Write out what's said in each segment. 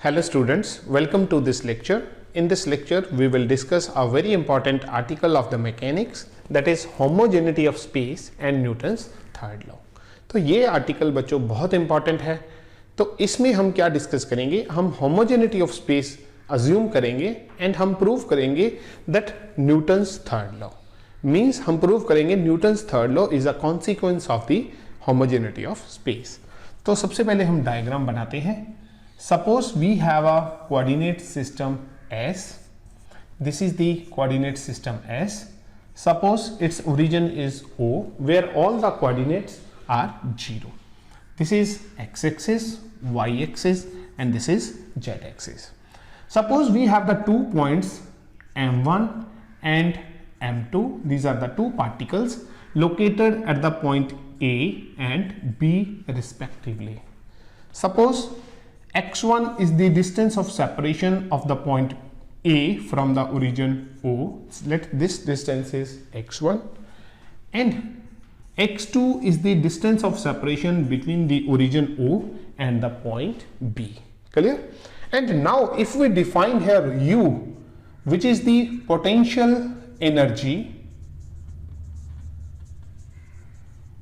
Hello students, welcome to this lecture. In this lecture, we will discuss a very important article of the mechanics, that is homogeneity of space and Newton's third law. तो ये article बच्चों बहुत important है। तो इसमें हम क्या discuss करेंगे, हम होमोजेनिटी ऑफ स्पेस अज्यूम करेंगे एंड हम प्रूव करेंगे that Newton's third law means हम प्रूव करेंगे Newton's third law is a consequence of the homogeneity of space. तो सबसे पहले हम डायग्राम बनाते हैं। Suppose we have a coordinate system S. This is the coordinate system S. Suppose its origin is O, where all the coordinates are 0. This is x-axis, y-axis, and this is z-axis. Suppose we have the 2 points M1 and M2. These are the 2 particles located at the point A and B respectively. Suppose x1 is the distance of separation of the point A from the origin O. Let this distance is x1, and x2 is the distance of separation between the origin O and the point B. Clear? And now if we define here U, which is the potential energy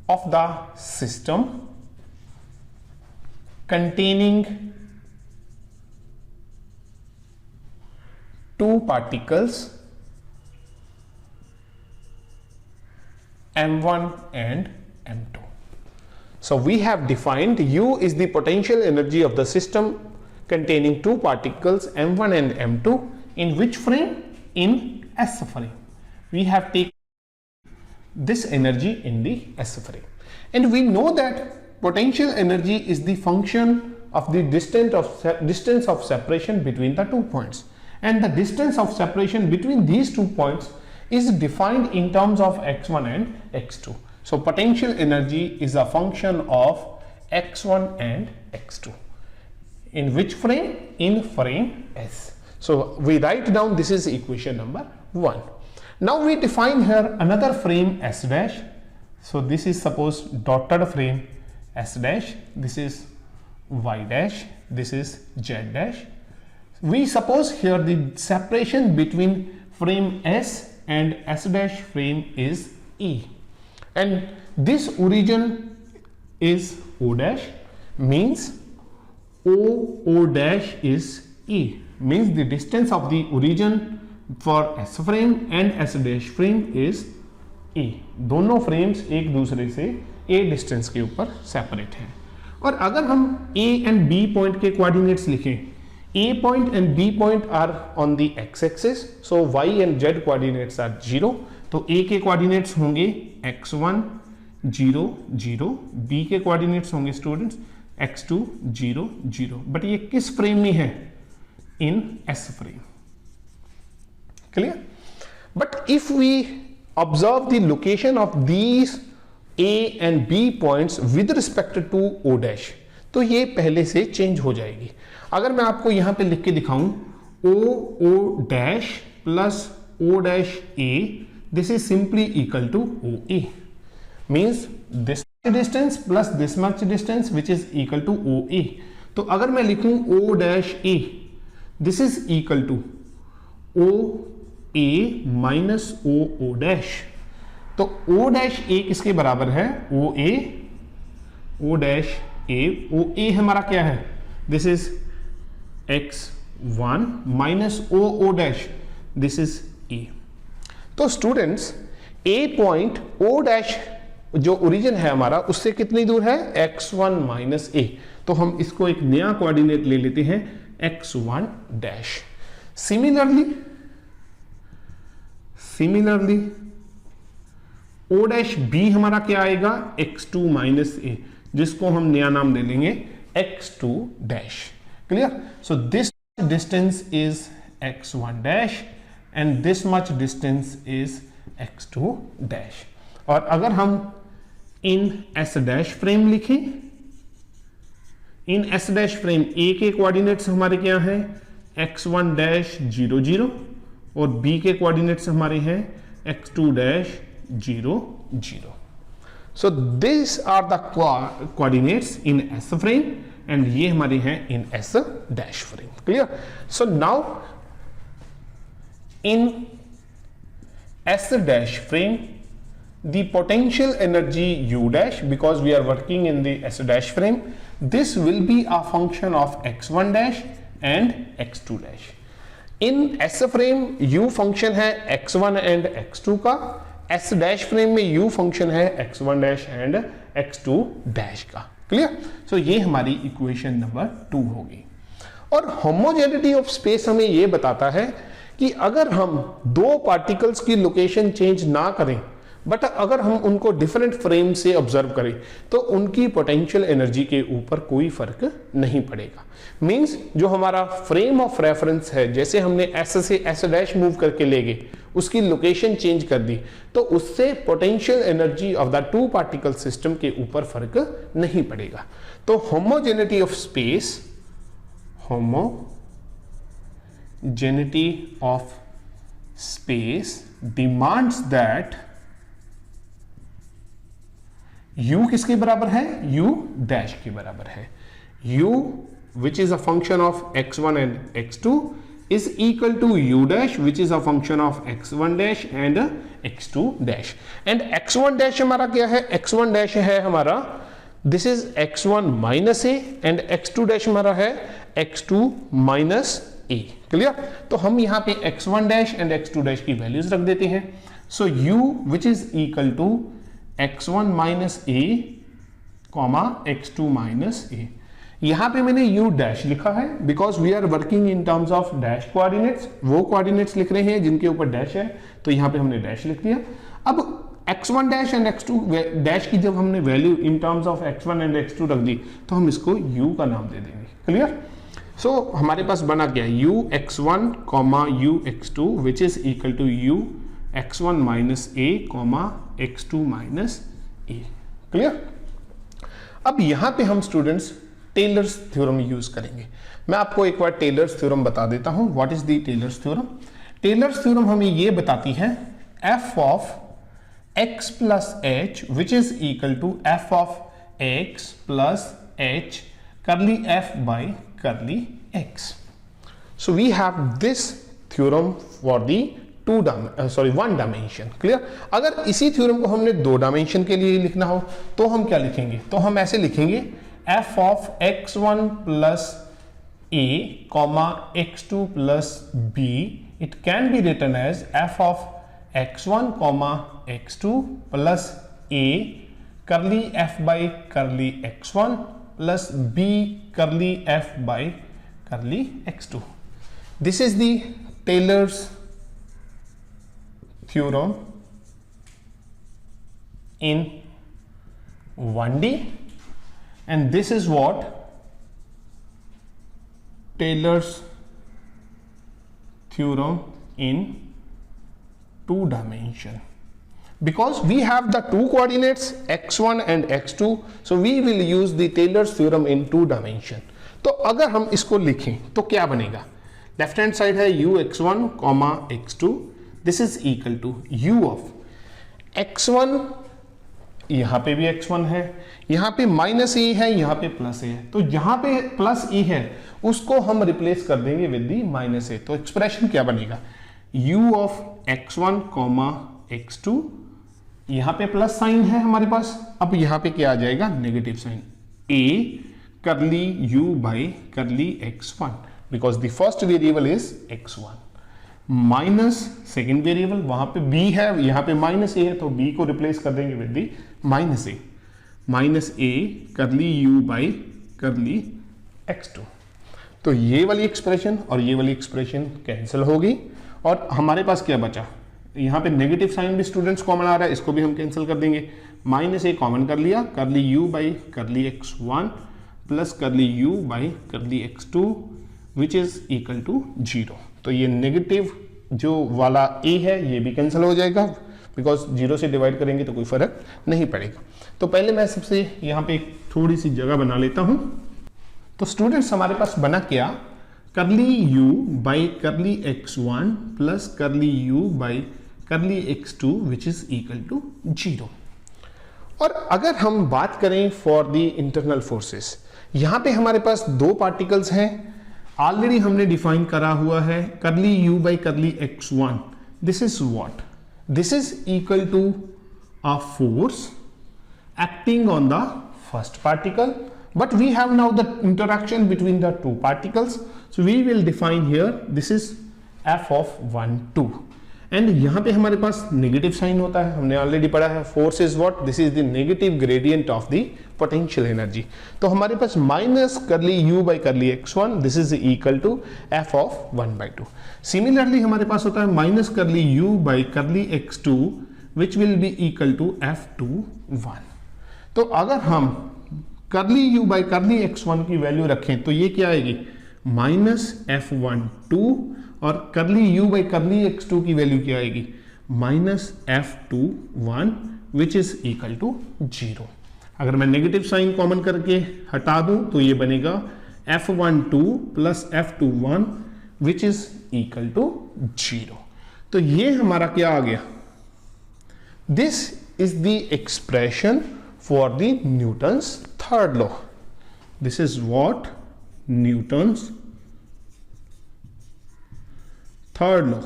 of the system containing 2 particles M1 and M2. So we have defined U is the potential energy of the system containing 2 particles M1 and M2 in which frame? In S frame. We have taken this energy in the S frame, and we know that potential energy is the function of the distance of separation between the 2 points, and the distance of separation between these 2 points is defined in terms of x1 and x2. So potential energy is a function of x1 and x2 in which frame? In frame S. So we write down this is equation number 1. Now we define here another frame S dash. So this is suppose dotted frame S dash, this is y dash, this is z dash. We suppose here the separation between frame S and S dash frame is E, and this origin is O dash, means O dash is E, means the distance of the origin for S frame and S dash frame is E. दोनों frames एक दूसरे से A distance के ऊपर separate हैं। और अगर हम A एंड B पॉइंट के कोऑर्डिनेट्स लिखें, A point and B point are on the x-axis, so y and z coordinates are 0. तो A के कोऑर्डिनेट्स होंगे x1 0 0, B के कोऑर्डिनेट्स होंगे स्टूडेंट्स x2 0 0. बट ये किस फ्रेम में है? इन S frame. Clear? But if we observe the location of these A and B points with respect to O dash, तो ये पहले से चेंज हो जाएगी। अगर मैं आपको यहां पे लिख के दिखाऊं O dash plus O dash A, this is simply equal to OA, means this distance plus this much distance which is equal to OA। तो अगर मैं लिखूं O dash A, this is equal to OA minus O dash. तो O dash A किसके बराबर है? O dash A, OA हमारा क्या है? This is x1 minus O dash, this is A। तो students A point O dash जो origin है हमारा उससे कितनी दूर है? x1 minus A। तो हम इसको एक नया कोऑर्डिनेट ले लेते हैं x1 dash. Similarly O dash B हमारा क्या आएगा? x2 माइनस A, जिसको हम नया नाम दे लेंगे x2 dash. Clear? So this distance is x1 dash and this much distance is x2 dash. और अगर हम इन S डैश फ्रेम लिखें, इन S डैश फ्रेम A के कोऑर्डिनेट्स हमारे क्या हैं? x1 डैश 0 0, और B के कोऑर्डिनेट्स हमारे हैं x2 dash 0 0. So these are the coordinates in S frame, and ये हमारे हैं in S dash frame. Clear? So now in S dash frame the potential energy u dash, because we are working in the S dash frame, this will be a function of x1 dash and x2 dash. In S frame u function है x1 and x2 का, S dash frame में u function है x1 dash and x2 dash का. Clear? सो ये हमारी equation number 2 होगी. और homogeneity of space हमें ये बताता है कि अगर हम दो पार्टिकल्स की लोकेशन चेंज ना करें, बट अगर हम उनको डिफरेंट फ्रेम से ऑब्जर्व करें तो उनकी पोटेंशियल एनर्जी के ऊपर कोई फर्क नहीं पड़ेगा. मींस जो हमारा फ्रेम ऑफ रेफरेंस है, जैसे हमने एस से एस डैश मूव करके ले गए, उसकी लोकेशन चेंज कर दी, तो उससे potential energy of the two particle system के ऊपर फर्क नहीं पड़ेगा. तो homogeneity of space, homogeneity of space demands that u किसके बराबर है? u डैश के बराबर है. u which is a function of x1 and x2 is equal to u dash which is a function of x1 dash and x2 dash. and x1 dash हमारा क्या है? x1 dash है हमारा this is x1 minus a and x2 dash हमारा है x2 minus a. Clear? तो हम यहाँ पे x1 dash and x2 dash की वैल्यूज रख देते हैं. so u which is equal to x1 minus A comma x2 minus A. यहां पे मैंने u डैश लिखा है because we are working in terms of dash coordinates. वो कोऑर्डिनेट्स लिख रहे हैं जिनके ऊपर डैश है, तो यहां पे हमने डैश लिख दिया. अब x1 dash and x2 dash की जब हमने value in terms of x1 and x2 रख दी, तो हम इसको u का नाम दे देंगे. क्लियर? सो हमारे पास बना गया u x1 comma u x2 which is equal to u x1 minus A comma x2 minus a. Clear? अब यहां पे हम स्टूडेंट्स टेलर्स थ्योरम यूज करेंगे. मैं आपको एक बार टेलर्स थ्योरम बता देता हूं. What is the Taylor's theorem? Taylor's theorem हमें ये बताती है f of x plus h which is equal to f of x plus h curly f by curly x. So we have this theorem for the one dimension. Clear? अगर इसी theorem को हमने दो dimension के लिए लिखना हो तो हम क्या लिखेंगे? तो हम ऐसे लिखेंगे f of x1 plus a comma x2 plus b. It can be written as f of x1 comma x2 plus a curly f by curly x1 plus b curly f by curly x2. This is the Taylor's theorem in 1D, and this is what Taylor's theorem in 2 dimension. Because we have the two coordinates x1 and x2, so we will use the Taylor's theorem in 2 dimension. तो अगर हम इसको लिखें तो क्या बनेगा? Left hand side है u x1 comma x2. This is equal to u of x1, यहां पे भी x1 है, यहां पे माइनस ए है, यहां पे प्लस ए है, तो यहां पे प्लस ए है उसको हम रिप्लेस कर देंगे विद दी माइनस ए. तो एक्सप्रेशन क्या बनेगा? u of x1 comma x2, यहां पे प्लस साइन है हमारे पास, अब यहां पे क्या आ जाएगा? Negative sign. a curly u by curly x1 because the first variable is x1 minus second variable, वहां पे b है, यहां पे माइनस ए है, तो b को रिप्लेस कर देंगे with the minus A. Minus A curly u by curly x2. तो ये वाली एक्सप्रेशन और ये वाली एक्सप्रेशन कैंसिल होगी और हमारे पास क्या बचा? यहाँ पे नेगेटिव साइन भी स्टूडेंट्स कॉमन आ रहा है, इसको भी हम कैंसिल कर देंगे. माइनस ए कॉमन कर लिया, करली u by curly x1 plus करली u by curly x2 which is equal to 0. तो ये नेगेटिव जो वाला a है ये भी कैंसिल हो जाएगा बिकॉज 0 से डिवाइड करेंगे तो कोई फर्क नहीं पड़ेगा. तो पहले मैं सबसे यहाँ पे एक थोड़ी सी जगह बना लेता हूँ. तो स्टूडेंट्स हमारे पास बना क्या? करली u by curly x1 plus करली u by curly x2 which is equal to 0. और अगर हम बात करें फॉर द इंटरनल फोर्सेस, यहां पे हमारे पास दो पार्टिकल्स हैं, ऑलरेडी हमने डिफाइन करा हुआ है करली u by curly x1. This is what? This is equal to a force acting on the first particle, but we have now the interaction between the two particles, so we will define here this is f of 1 2, and यहाँ पे हमारे पास negative sign होता है, हमने already पढ़ा है. Force is what? This is the negative gradient of the potential energy. तो हमारे पास minus curly u by curly x1, this is equal to f of 1 by 2. Similarly हमारे पास होता है minus curly u by curly x2 which will be equal to f2 1. तो अगर हम करली u बाई करली x1 की वैल्यू रखें तो ये क्या आएगी? माइनस f1 2, और करली u बाई करली x2 की वैल्यू क्या आएगी? Minus f2 1, which is equal to 0. अगर मैं नेगेटिव साइन कॉमन करके हटा दूं तो ये बनेगा f1 2 plus f2 1, which is equal to 0. तो ये हमारा क्या आ गया? This is the expression for the Newton's third law. This is what Newton's third law.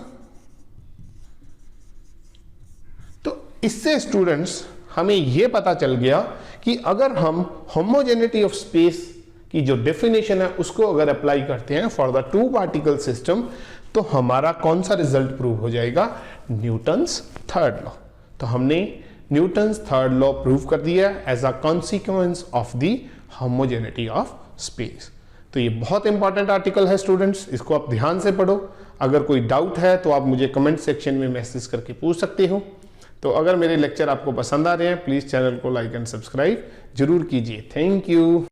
तो इससे स्टूडेंट्स हमें यह पता चल गया कि अगर हम होमोजेनिटी ऑफ स्पेस की जो डेफिनेशन है उसको अगर अप्लाई करते हैं for the two particle system तो हमारा कौन सा रिजल्ट प्रूव हो जाएगा? Newton's third law. तो हमने न्यूटन्स थर्ड लॉ प्रूव कर दिया as a consequence of the homogeneity of space. तो ये बहुत इंपॉर्टेंट आर्टिकल है स्टूडेंट्स, इसको आप ध्यान से पढ़ो. अगर कोई डाउट है तो आप मुझे कमेंट सेक्शन में मैसेज करके पूछ सकते हो. तो अगर मेरे लेक्चर आपको पसंद आ रहे हैं प्लीज चैनल को लाइक एंड सब्सक्राइब जरूर कीजिए. Thank you.